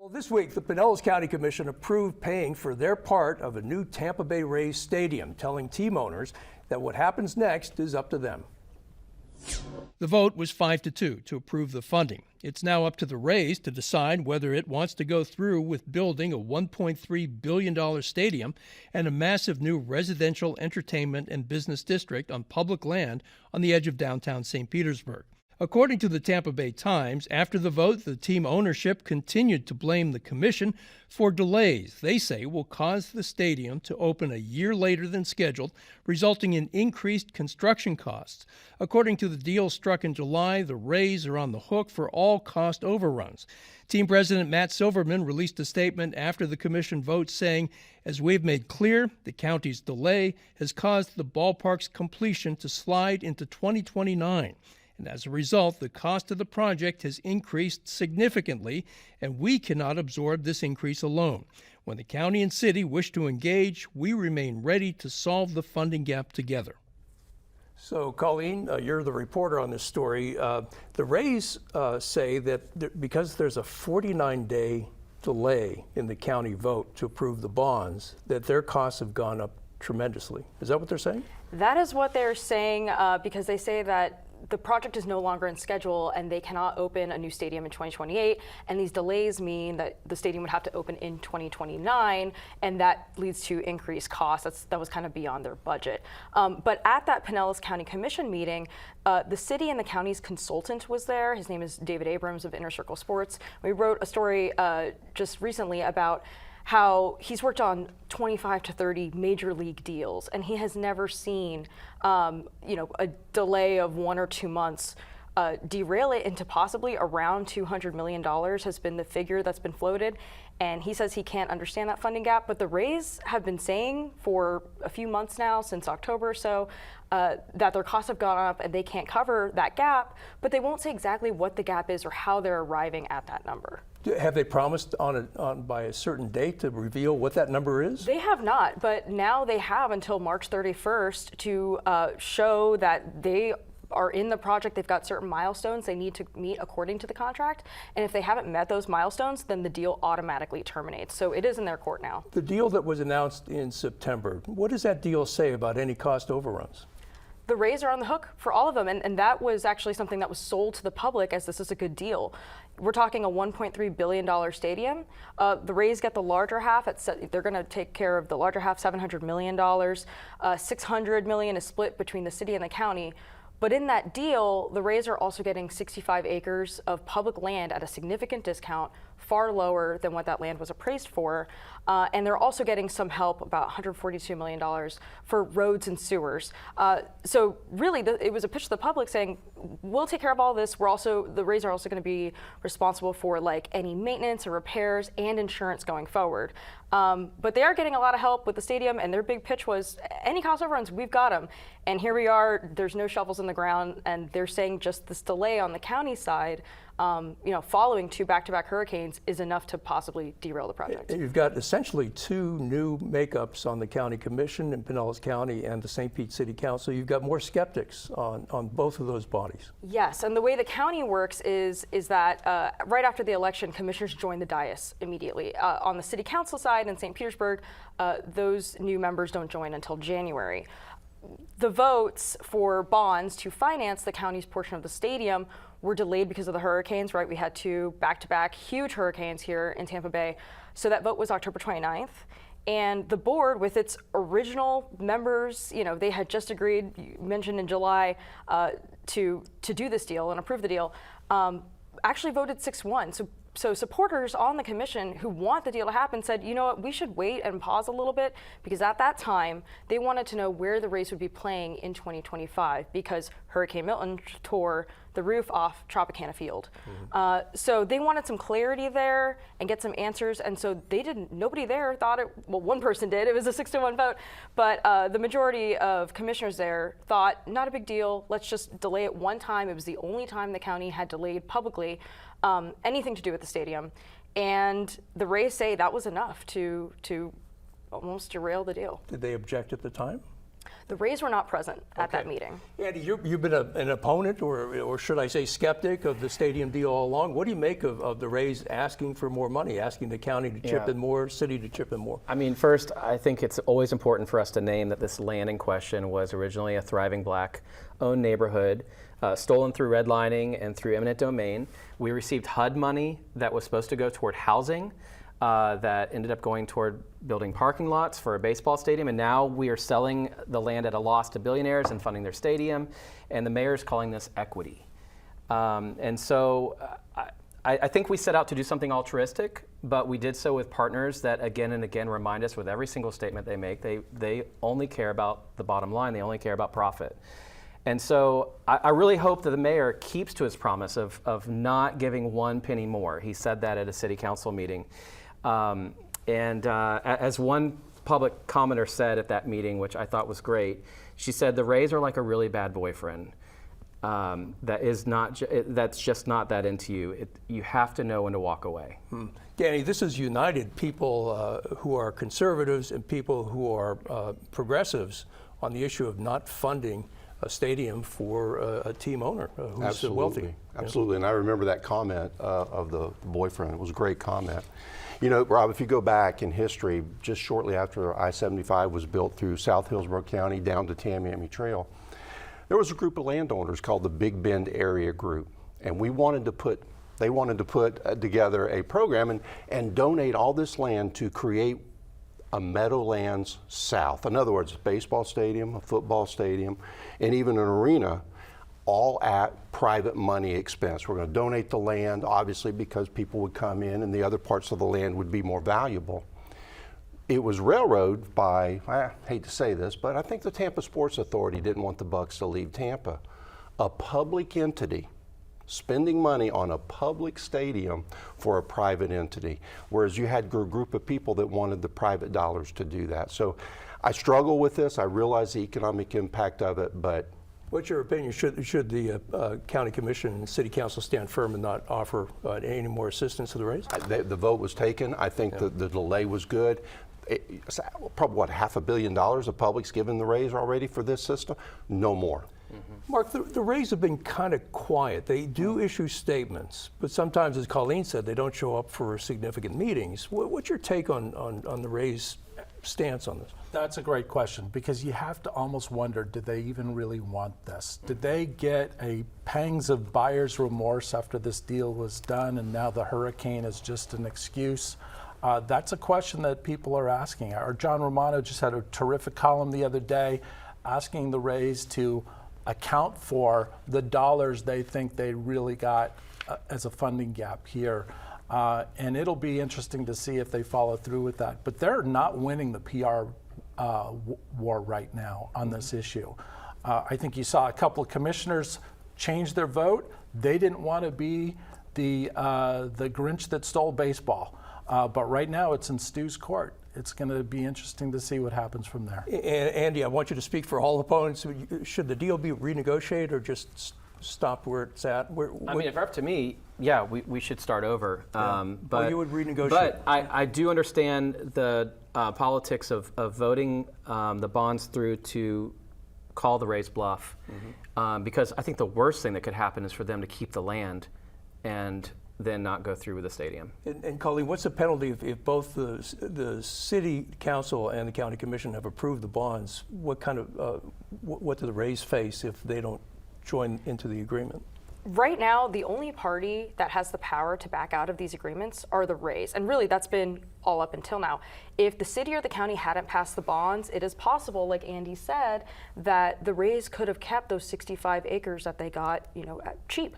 Well, this week, the Pinellas County Commission approved paying for their part of a new Tampa Bay Rays stadium, telling team owners that what happens next is up to them. The vote was 5-2 to approve the funding. It's now up to the Rays to decide whether it wants to go through with building a $1.3 billion stadium and a massive new residential, entertainment, and business district on public land on the edge of downtown St. Petersburg. According to the Tampa Bay Times, after the vote, the team ownership continued to blame the commission for delays they say will cause the stadium to open a year later than scheduled, resulting in increased construction costs. According to the deal struck in July, the Rays are on the hook for all cost overruns. Team President Matt Silverman released a statement after the commission vote saying, "As we've made clear, the county's delay has caused the ballpark's completion to slide into 2029. And as a result, the cost of the project has increased significantly, and we cannot absorb this increase alone. When the county and city wish to engage, we remain ready to solve the funding gap together." So, Colleen, you're the reporter on this story. The Rays say that because there's a 49-day delay in the county vote to approve the bonds, that their costs have gone up tremendously. Is that what they're saying? That is what they're saying because they say that the project is no longer in schedule and they cannot open a new stadium in 2028, and these delays mean that the stadium would have to open in 2029, and that leads to increased costs. That was kind of beyond their budget. But at that Pinellas County Commission meeting, the city and the county's consultant was there. His name is David Abrams of Inner Circle Sports. We wrote a story just recently about how he's worked on 25 to 30 major league deals, and he has never seen, a delay of 1 or 2 months derail it into possibly around $200 million has been the figure that's been floated. And he says he can't understand that funding gap, but the Rays have been saying for a few months now, since October or so, that their costs have gone up and they can't cover that gap, but they won't say exactly what the gap is or how they're arriving at that number. Have they promised by a certain date to reveal what that number is? They have not, but now they have until March 31st to show that they are in the project. They've got certain milestones they need to meet according to the contract, and if they haven't met those milestones, then the deal automatically terminates. So it is in their court now. The deal that was announced in September, what does that deal say about any cost overruns? The Rays are on the hook for all of them, and that was actually something that was sold to the public as this is a good deal. We're talking a $1.3 billion stadium. The Rays get the larger half. They're going to take care of the larger half, $700 million. $600 million is split between the city and the county. But in that deal, the Rays are also getting 65 acres of public land at a significant discount, far lower than what that land was appraised for. And they're also getting some help, about $142 million for roads and sewers. So really, it was a pitch to the public saying, we'll take care of all this. The Rays are also going to be responsible for like any maintenance or repairs and insurance going forward. But they are getting a lot of help with the stadium, and their big pitch was, any cost overruns, we've got them. And here we are, there's no shovels in the ground, and they're saying just this delay on the county side, following 2 back-to-back hurricanes is enough to possibly derail the project. You've got essentially 2 new makeups on the county commission in Pinellas County and the St. Pete City Council. You've got more skeptics on both of those bodies. Yes, and the way the county works is that right after the election, commissioners join the dais immediately. On the city council side in St. Petersburg, those new members don't join until January. The votes for bonds to finance the county's portion of the stadium were delayed because of the hurricanes, right? We had 2 back-to-back huge hurricanes here in Tampa Bay. So that vote was October 29th. And the board, with its original members, they had just agreed, you mentioned in July, to do this deal and approve the deal, actually voted 6-1. So supporters on the commission who want the deal to happen said, you know what, we should wait and pause a little bit, because at that time, they wanted to know where the Rays would be playing in 2025, because Hurricane Milton tore the roof off Tropicana Field. Mm-hmm. So they wanted some clarity there and get some answers, and so nobody there thought one person did, it was a 6-1 vote, but the majority of commissioners there thought, not a big deal, let's just delay it one time. It was the only time the county had delayed publicly anything to do with the stadium, and the Rays say that was enough to almost derail the deal. Did they object at the time? The Rays were not present at that meeting. Andy, you've been an opponent, or should I say skeptic, of the stadium deal all along. What do you make of the Rays asking for more money, asking the county to chip in more, city to chip in more? I mean, first, I think it's always important for us to name that this land in question was originally a thriving Black-owned neighborhood, stolen through redlining and through eminent domain. We received HUD money that was supposed to go toward housing, that ended up going toward building parking lots for a baseball stadium, and now we are selling the land at a loss to billionaires and funding their stadium, and the mayor's calling this equity. And so I think we set out to do something altruistic, but we did so with partners that again and again remind us with every single statement they make, they only care about the bottom line, they only care about profit. And so I really hope that the mayor keeps to his promise of not giving one penny more. He said that at a city council meeting. As one public commenter said at that meeting, which I thought was great, she said, the Rays are like a really bad boyfriend. That's just not that into you. You have to know when to walk away. Danny, this has united people who are conservatives and people who are progressives on the issue of not funding a stadium for a team owner who's wealthy. Absolutely, and I remember that comment of the boyfriend. It was a great comment. You know, Rob, if you go back in history, just shortly after I-75 was built through South Hillsborough County down to Tamiami Trail, there was a group of landowners called the Big Bend Area Group, and they wanted to put together a program and donate all this land to create a Meadowlands South. In other words, a baseball stadium, a football stadium, and even an arena, all at private money expense. We're going to donate the land, obviously, because people would come in and the other parts of the land would be more valuable. It was railroaded by, I hate to say this, but I think the Tampa Sports Authority didn't want the Bucks to leave Tampa. A public entity spending money on a public stadium for a private entity, whereas you had a group of people that wanted the private dollars to do that. So I struggle with this. I realize the economic impact of it, but what's your opinion? Should the county commission and city council stand firm and not offer any more assistance to the Rays? The vote was taken. I think the delay was good. Probably what, $500 million the public's given the Rays already for this system? No more. Mark, the Rays have been kind of quiet. They do issue statements, but sometimes, as Colleen said, they don't show up for significant meetings. What's your take on the Rays' stance on this? That's a great question, because you have to almost wonder, did they even really want this? Did they get a pangs of buyer's remorse after this deal was done and now the hurricane is just an excuse? That's a question that people are asking. Our John Romano just had a terrific column the other day asking the Rays to account for the dollars they think they really got as a funding gap here. And it'll be interesting to see if they follow through with that. But they're not winning the PR war right now on this issue. I think you saw a couple of commissioners change their vote. They didn't want to be the Grinch that stole baseball. But right now it's in Stu's court. It's going to be interesting to see what happens from there. And Andy, I want you to speak for all opponents. Should the deal be renegotiated or just stop where it's at? I mean, if up to me, yeah, we should start over. But you would renegotiate. But I do understand the politics of voting the bonds through to call the Rays bluff, because I think the worst thing that could happen is for them to keep the land and then not go through with the stadium. And Colleen, what's the penalty if both the city council and the county commission have approved the bonds? What kind of what do the Rays face if they don't join into the agreement? Right now, the only party that has the power to back out of these agreements are the Rays. And really, that's been all up until now. If the city or the county hadn't passed the bonds, it is possible, like Andy said, that the Rays could have kept those 65 acres that they got, cheap.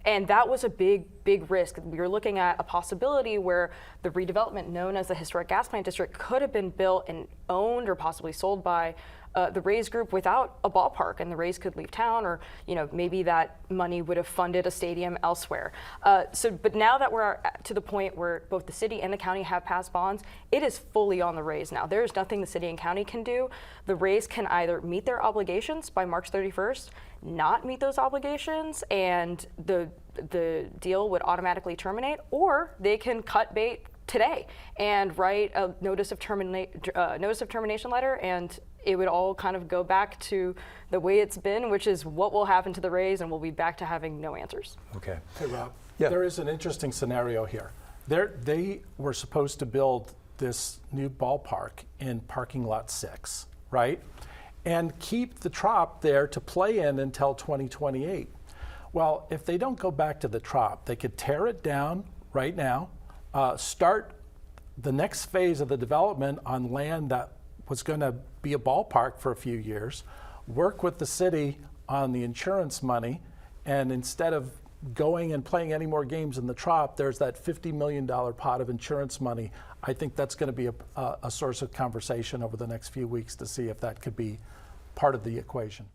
And that was a big risk. We were looking at a possibility where the redevelopment known as the Historic Gas Plant District could have been built and owned or possibly sold by the Rays group without a ballpark, and the Rays could leave town, or maybe that money would have funded a stadium elsewhere. But now that we're to the point where both the city and the county have passed bonds, it is fully on the Rays now. There is nothing the city and county can do. The Rays can either meet their obligations by March 31st, not meet those obligations, and the deal would automatically terminate, or they can cut bait today and write a notice of termination letter and it would all kind of go back to the way it's been, which is what will happen to the Rays, and we'll be back to having no answers. Okay. Hey, Rob, Yeah. there is an interesting scenario here. They were supposed to build this new ballpark in parking lot 6, right? And keep the Trop there to play in until 2028. Well, if they don't go back to the Trop, they could tear it down right now, start the next phase of the development on land that was going to be a ballpark for a few years, work with the city on the insurance money, and instead of going and playing any more games in the Trop, there's that $50 million pot of insurance money. I think that's going to be a source of conversation over the next few weeks to see if that could be part of the equation.